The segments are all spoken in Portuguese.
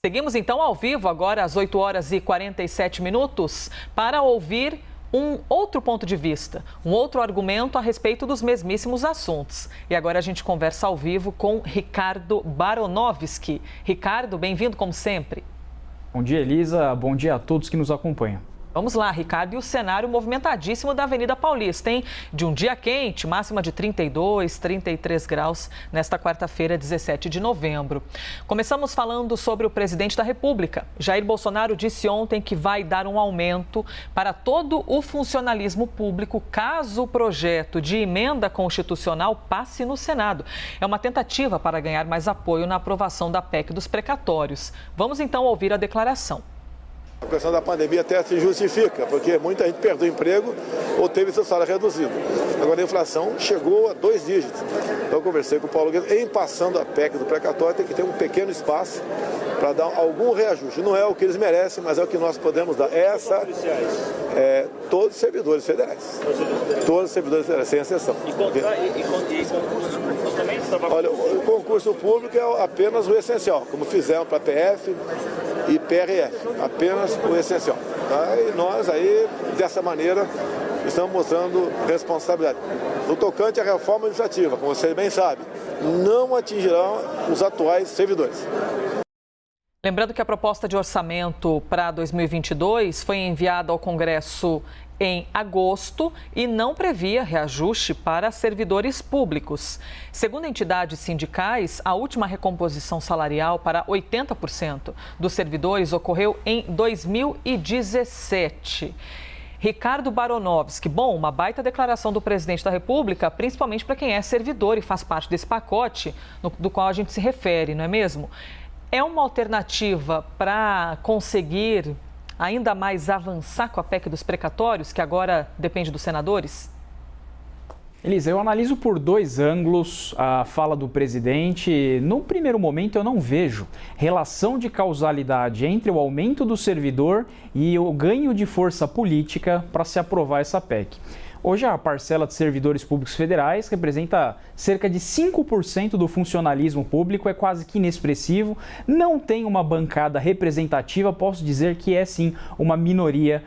Seguimos então ao vivo agora às 8 horas e 47 minutos para ouvir um outro ponto de vista, um outro argumento a respeito dos mesmíssimos assuntos. E agora a gente conversa ao vivo com Ricardo Baronovski. Ricardo, bem-vindo como sempre. Bom dia, Elisa. Bom dia a todos que nos acompanham. Vamos lá, Ricardo, e o cenário movimentadíssimo da Avenida Paulista, hein? De um dia quente, máxima de 32, 33 graus nesta quarta-feira, 17 de novembro. Começamos falando sobre o presidente da República. Jair Bolsonaro disse ontem que vai dar um aumento para todo o funcionalismo público caso o projeto de emenda constitucional passe no Senado. É uma tentativa para ganhar mais apoio na aprovação da PEC dos precatórios. Vamos então ouvir a declaração. A questão da pandemia até se justifica, porque muita gente perdeu o emprego ou teve seu salário reduzido. Agora a inflação chegou a 2 dígitos. Então eu conversei com o Paulo Guedes, em passando a PEC do precatório, tem que ter um pequeno espaço para dar algum reajuste. Não é o que eles merecem, mas é o que nós podemos dar. Todos os servidores federais. Todos os servidores federais, sem exceção. E concurso público também? Olha, o concurso público é apenas o essencial, como fizemos para a PF e PRF, apenas o essencial. Tá? E nós aí, dessa maneira, estamos mostrando responsabilidade. No tocante à reforma administrativa, como você bem sabe, não atingirão os atuais servidores. Lembrando que a proposta de orçamento para 2022 foi enviada ao Congresso em agosto e não previa reajuste para servidores públicos. Segundo entidades sindicais, a última recomposição salarial para 80% dos servidores ocorreu em 2017. Ricardo Baronovski, bom, uma baita declaração do presidente da República, principalmente para quem é servidor e faz parte desse pacote do qual a gente se refere, não é mesmo? É uma alternativa para conseguir ainda mais avançar com a PEC dos precatórios, que agora depende dos senadores? Elisa, eu analiso por 2 ângulos a fala do presidente. No primeiro momento, eu não vejo relação de causalidade entre o aumento do servidor e o ganho de força política para se aprovar essa PEC. Hoje, a parcela de servidores públicos federais representa cerca de 5% do funcionalismo público, é quase que inexpressivo, não tem uma bancada representativa, posso dizer que é sim uma minoria,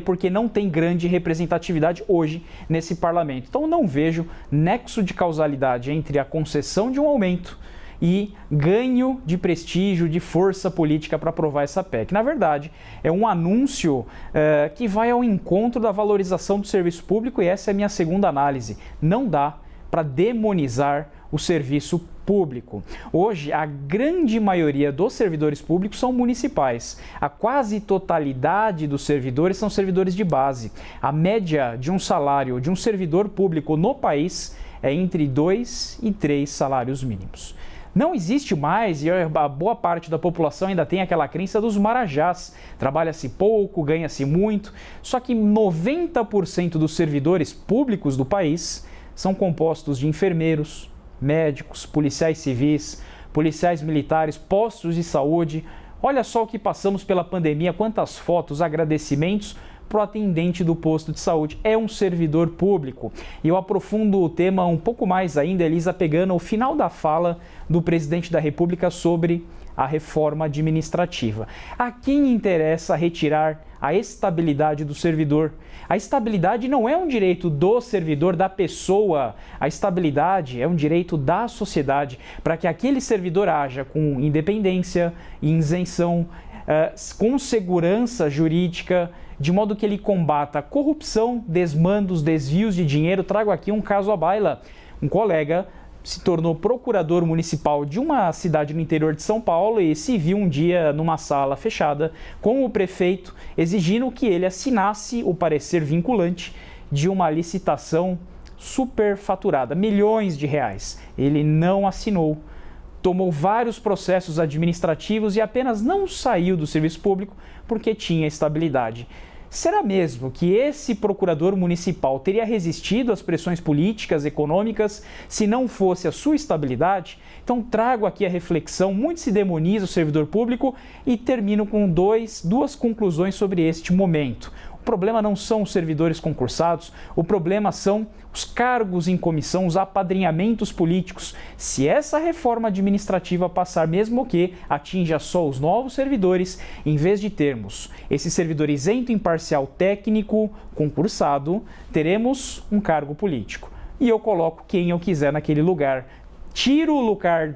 porque não tem grande representatividade hoje nesse parlamento. Então, não vejo nexo de causalidade entre a concessão de um aumento e ganho de prestígio, de força política para aprovar essa PEC. Na verdade, é um anúncio que vai ao encontro da valorização do serviço público e essa é a minha segunda análise. Não dá para demonizar o serviço público. Hoje, a grande maioria dos servidores públicos são municipais. A quase totalidade dos servidores são servidores de base. A média de um salário de um servidor público no país é entre 2 e 3 salários mínimos. Não existe mais, e a boa parte da população ainda tem aquela crença dos marajás. Trabalha-se pouco, ganha-se muito, só que 90% dos servidores públicos do país são compostos de enfermeiros, médicos, policiais civis, policiais militares, postos de saúde. Olha só o que passamos pela pandemia, quantas fotos, agradecimentos para o atendente do posto de saúde. É um servidor público. E eu aprofundo o tema um pouco mais ainda, Elisa, pegando o final da fala do presidente da República sobre a reforma administrativa. A quem interessa retirar a estabilidade do servidor? A estabilidade não é um direito do servidor, da pessoa. A estabilidade é um direito da sociedade para que aquele servidor haja com independência, isenção, com segurança jurídica, de modo que ele combata a corrupção, desmandos, desvios de dinheiro. Trago aqui um caso à baila. Um colega se tornou procurador municipal de uma cidade no interior de São Paulo e se viu um dia numa sala fechada com o prefeito exigindo que ele assinasse o parecer vinculante de uma licitação superfaturada, milhões de reais. Ele não assinou. Tomou vários processos administrativos e apenas não saiu do serviço público porque tinha estabilidade. Será mesmo que esse procurador municipal teria resistido às pressões políticas, econômicas, se não fosse a sua estabilidade? Então trago aqui a reflexão, muito se demoniza o servidor público e termino com duas conclusões sobre este momento. O problema não são os servidores concursados, o problema são os cargos em comissão, os apadrinhamentos políticos. Se essa reforma administrativa passar, mesmo que atinja só os novos servidores, em vez de termos esse servidor isento, imparcial, técnico, concursado, teremos um cargo político. E eu coloco quem eu quiser naquele lugar. Tiro o lugar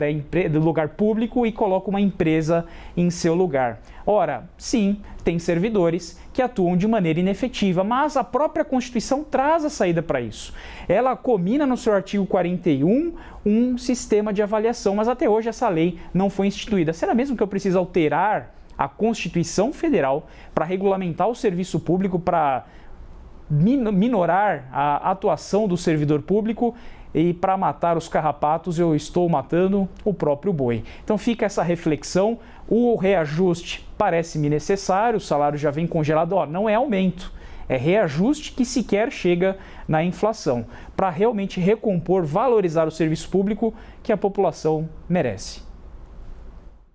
do lugar público e coloco uma empresa em seu lugar. Ora, sim, tem servidores que atuam de maneira inefetiva, mas a própria Constituição traz a saída para isso. Ela comina no seu artigo 41 um sistema de avaliação, mas até hoje essa lei não foi instituída. Será mesmo que eu preciso alterar a Constituição Federal para regulamentar o serviço público, para minorar a atuação do servidor público? E para matar os carrapatos, eu estou matando o próprio boi. Então fica essa reflexão, o reajuste parece-me necessário, o salário já vem congelado, não é aumento, é reajuste que sequer chega na inflação, para realmente recompor, valorizar o serviço público que a população merece.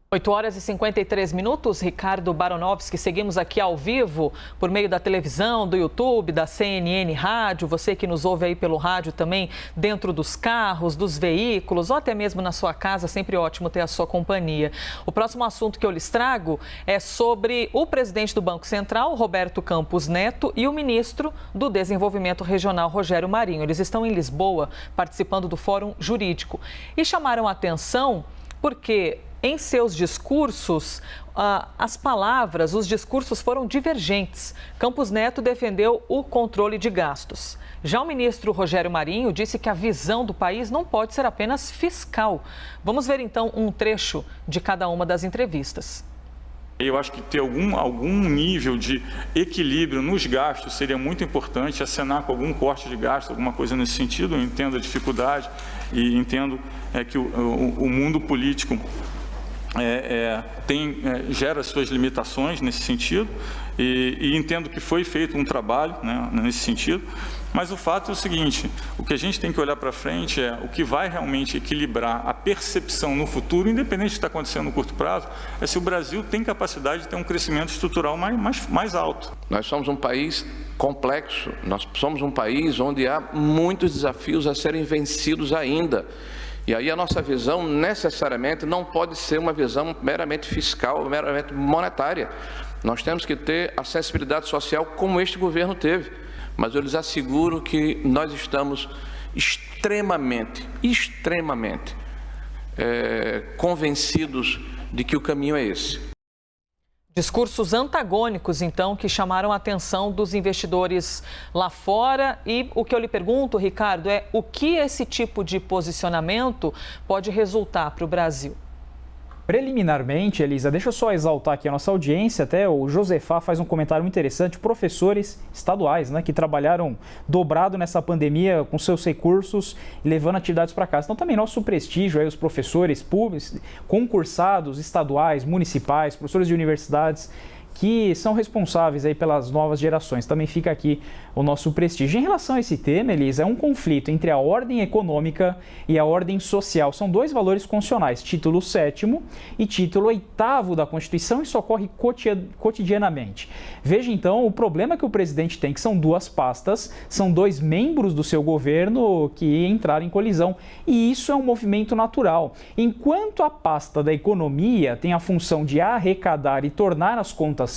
8 horas e 53 minutos, Ricardo Baronovski, seguimos aqui ao vivo por meio da televisão, do YouTube, da CNN Rádio, você que nos ouve aí pelo rádio também, dentro dos carros, dos veículos ou até mesmo na sua casa, sempre ótimo ter a sua companhia. O próximo assunto que eu lhes trago é sobre o presidente do Banco Central, Roberto Campos Neto, e o ministro do Desenvolvimento Regional, Rogério Marinho. Eles estão em Lisboa participando do Fórum Jurídico e chamaram a atenção porque em seus discursos, as palavras, os discursos foram divergentes. Campos Neto defendeu o controle de gastos. Já o ministro Rogério Marinho disse que a visão do país não pode ser apenas fiscal. Vamos ver então um trecho de cada uma das entrevistas. Eu acho que ter algum nível de equilíbrio nos gastos seria muito importante, acenar com algum corte de gasto, alguma coisa nesse sentido. Eu entendo a dificuldade e entendo que o mundo político gera suas limitações nesse sentido e entendo que foi feito um trabalho, né, nesse sentido, mas o fato é o seguinte, o que a gente tem que olhar para frente é o que vai realmente equilibrar a percepção no futuro, independente do que está acontecendo no curto prazo, é se o Brasil tem capacidade de ter um crescimento estrutural mais alto. Nós somos um país complexo, nós somos um país onde há muitos desafios a serem vencidos ainda. E aí a nossa visão necessariamente não pode ser uma visão meramente fiscal, meramente monetária. Nós temos que ter a sensibilidade social como este governo teve. Mas eu lhes asseguro que nós estamos extremamente convencidos de que o caminho é esse. Discursos antagônicos, então, que chamaram a atenção dos investidores lá fora. E o que eu lhe pergunto, Ricardo, é o que esse tipo de posicionamento pode resultar para o Brasil? Preliminarmente, Elisa, deixa eu só exaltar aqui a nossa audiência, até o Josefá faz um comentário muito interessante, professores estaduais, né, que trabalharam dobrado nessa pandemia com seus recursos e levando atividades para casa. Então também nosso prestígio, aí, os professores públicos, concursados, estaduais, municipais, professores de universidades, que são responsáveis aí pelas novas gerações. Também fica aqui o nosso prestígio. Em relação a esse tema, Elisa, é um conflito entre a ordem econômica e a ordem social. São dois valores constitucionais, título 7º e título 8º da Constituição. Isso ocorre cotidianamente. Veja então o problema que o presidente tem, que são duas pastas, são dois membros do seu governo que entraram em colisão. E isso é um movimento natural. Enquanto a pasta da economia tem a função de arrecadar e tornar as contas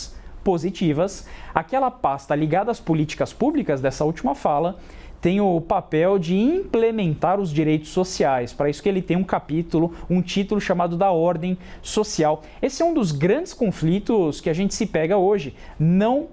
positivas, aquela pasta ligada às políticas públicas dessa última fala tem o papel de implementar os direitos sociais. Para isso que ele tem um título chamado da ordem social. Esse é um dos grandes conflitos que a gente se pega hoje. Não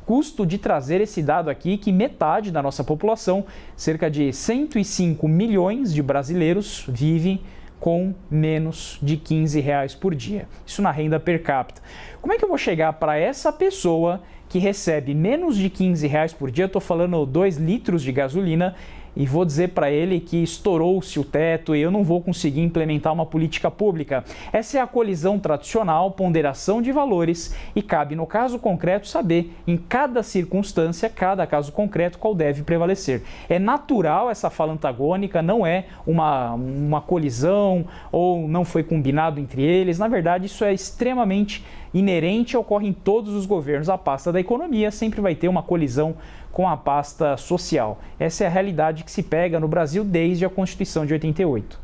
custo de trazer esse dado aqui, que metade da nossa população, cerca de 105 milhões de brasileiros, vive com menos de R$15 por dia. Isso na renda per capita. Como é que eu vou chegar para essa pessoa que recebe menos de R$15 por dia, estou falando 2 litros de gasolina, e vou dizer para ele que estourou-se o teto e eu não vou conseguir implementar uma política pública. Essa é a colisão tradicional, ponderação de valores, e cabe, no caso concreto, saber, em cada circunstância, cada caso concreto, qual deve prevalecer. É natural essa fala antagônica, não é uma colisão ou não foi combinado entre eles. Na verdade, isso é extremamente inerente, ocorre em todos os governos. A pasta da economia sempre vai ter uma colisão com a pasta social. Essa é a realidade que se pega no Brasil desde a Constituição de 88.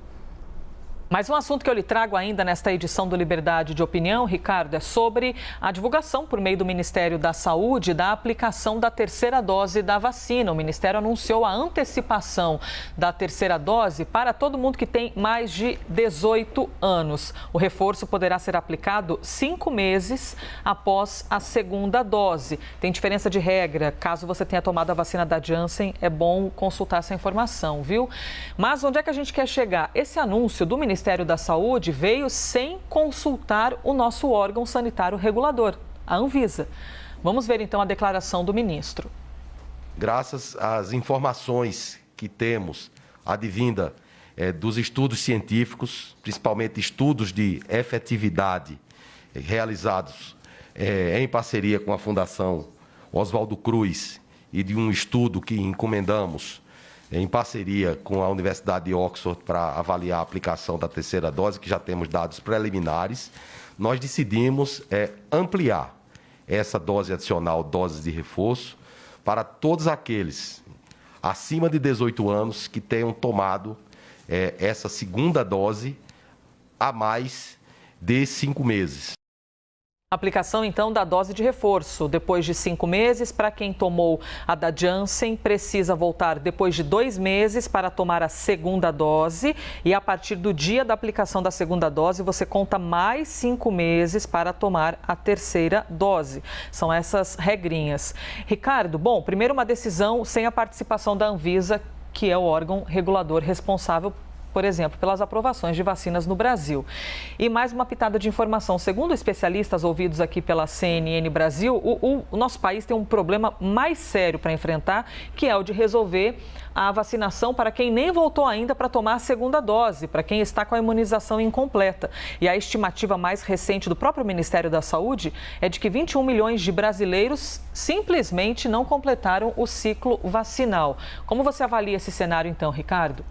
Mais um assunto que eu lhe trago ainda nesta edição do Liberdade de Opinião, Ricardo, é sobre a divulgação por meio do Ministério da Saúde da aplicação da terceira dose da vacina. O Ministério anunciou a antecipação da terceira dose para todo mundo que tem mais de 18 anos. O reforço poderá ser aplicado 5 meses após a segunda dose. Tem diferença de regra. Caso você tenha tomado a vacina da Janssen, é bom consultar essa informação, viu? Mas onde é que a gente quer chegar? Esse anúncio do Ministério da Saúde veio sem consultar o nosso órgão sanitário regulador, a Anvisa. Vamos ver então a declaração do ministro. Graças às informações que temos, advinda dos estudos científicos, principalmente estudos de efetividade realizados em parceria com a Fundação Oswaldo Cruz e de um estudo que encomendamos em parceria com a Universidade de Oxford para avaliar a aplicação da terceira dose, que já temos dados preliminares, nós decidimos ampliar essa dose adicional, doses de reforço, para todos aqueles acima de 18 anos que tenham tomado essa segunda dose há mais de 5 meses. Aplicação, então, da dose de reforço. Depois de 5 meses, para quem tomou a da Janssen, precisa voltar depois de 2 meses para tomar a segunda dose. E a partir do dia da aplicação da segunda dose, você conta mais 5 meses para tomar a terceira dose. São essas regrinhas. Ricardo, bom, primeiro uma decisão sem a participação da Anvisa, que é o órgão regulador responsável, por exemplo, pelas aprovações de vacinas no Brasil. E mais uma pitada de informação. Segundo especialistas ouvidos aqui pela CNN Brasil, o nosso país tem um problema mais sério para enfrentar, que é o de resolver a vacinação para quem nem voltou ainda para tomar a segunda dose, para quem está com a imunização incompleta. E a estimativa mais recente do próprio Ministério da Saúde é de que 21 milhões de brasileiros simplesmente não completaram o ciclo vacinal. Como você avalia esse cenário então, Ricardo?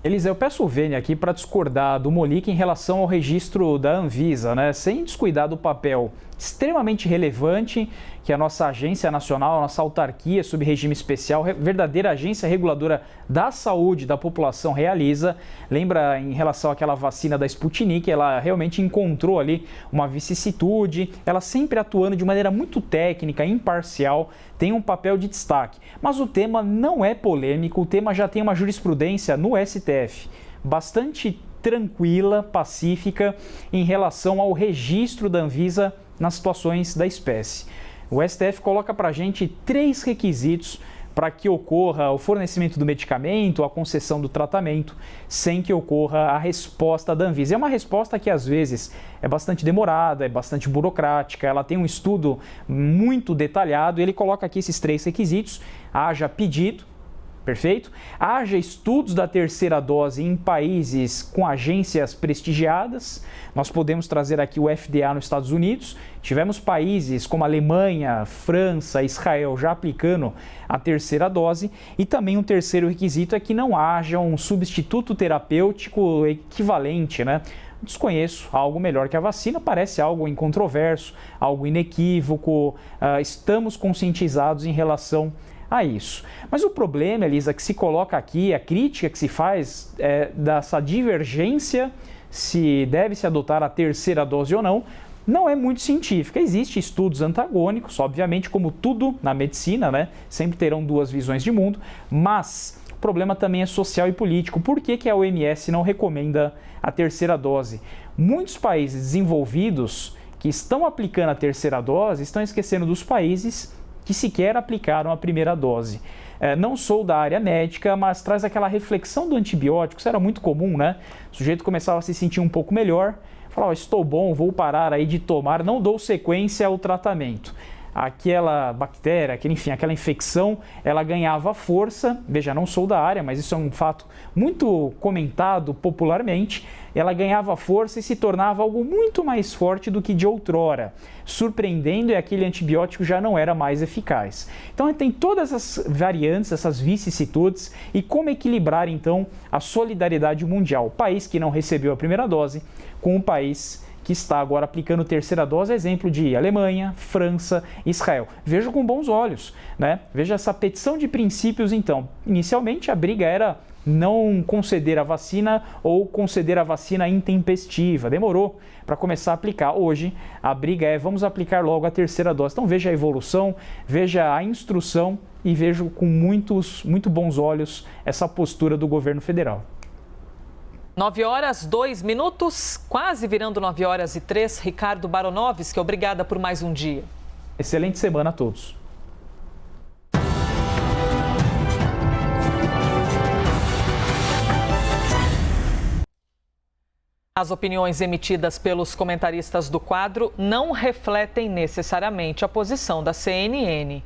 Elisa, eu peço o Vênia aqui para discordar do Molique em relação ao registro da Anvisa, né? Sem descuidar do papel extremamente relevante que a nossa agência nacional, a nossa autarquia sob regime especial, verdadeira agência reguladora da saúde da população realiza. Lembra em relação àquela vacina da Sputnik, ela realmente encontrou ali uma vicissitude, ela sempre atuando de maneira muito técnica, imparcial, tem um papel de destaque. Mas o tema não é polêmico, o tema já tem uma jurisprudência no STF bastante tranquila, pacífica em relação ao registro da Anvisa nas situações da espécie. O STF coloca para a gente 3 requisitos para que ocorra o fornecimento do medicamento, a concessão do tratamento, sem que ocorra a resposta da Anvisa. É uma resposta que às vezes é bastante demorada, é bastante burocrática, ela tem um estudo muito detalhado, ele coloca aqui esses 3 requisitos: haja pedido, perfeito? Haja estudos da terceira dose em países com agências prestigiadas. Nós podemos trazer aqui o FDA nos Estados Unidos. Tivemos países como Alemanha, França, Israel já aplicando a terceira dose. E também um terceiro requisito é que não haja um substituto terapêutico equivalente, né? Desconheço algo melhor que a vacina, parece algo incontroverso, algo inequívoco. Estamos conscientizados em relação a isso. Mas o problema, Elisa, que se coloca aqui, a crítica que se faz dessa divergência, se deve se adotar a terceira dose ou não é muito científica. Existem estudos antagônicos, obviamente, como tudo na medicina, né? Sempre terão 2 visões de mundo, mas o problema também é social e político. Por que a OMS não recomenda a terceira dose? Muitos países desenvolvidos que estão aplicando a terceira dose estão esquecendo dos países que sequer aplicaram a primeira dose. Não sou da área médica, mas traz aquela reflexão do antibiótico. Isso era muito comum, né? O sujeito começava a se sentir um pouco melhor, falava: estou bom, vou parar aí de tomar, não dou sequência ao tratamento. aquela bactéria, aquela infecção, ela ganhava força. Veja, não sou da área, mas isso é um fato muito comentado popularmente. Ela ganhava força e se tornava algo muito mais forte do que de outrora, surpreendendo, e aquele antibiótico já não era mais eficaz. Então tem todas essas variantes, essas vicissitudes, e como equilibrar então a solidariedade mundial. O país que não recebeu a primeira dose com o país que está agora aplicando a terceira dose, exemplo de Alemanha, França, Israel. Vejo com bons olhos, né? Veja essa petição de princípios então. Inicialmente a briga era não conceder a vacina ou conceder a vacina intempestiva. Demorou para começar a aplicar. Hoje a briga é vamos aplicar logo a terceira dose. Então veja a evolução, veja a instrução e vejo com muito bons olhos essa postura do governo federal. 9h02, quase virando 9h03. Ricardo Baronovski, obrigada por mais um dia. Excelente semana a todos. As opiniões emitidas pelos comentaristas do quadro não refletem necessariamente a posição da CNN.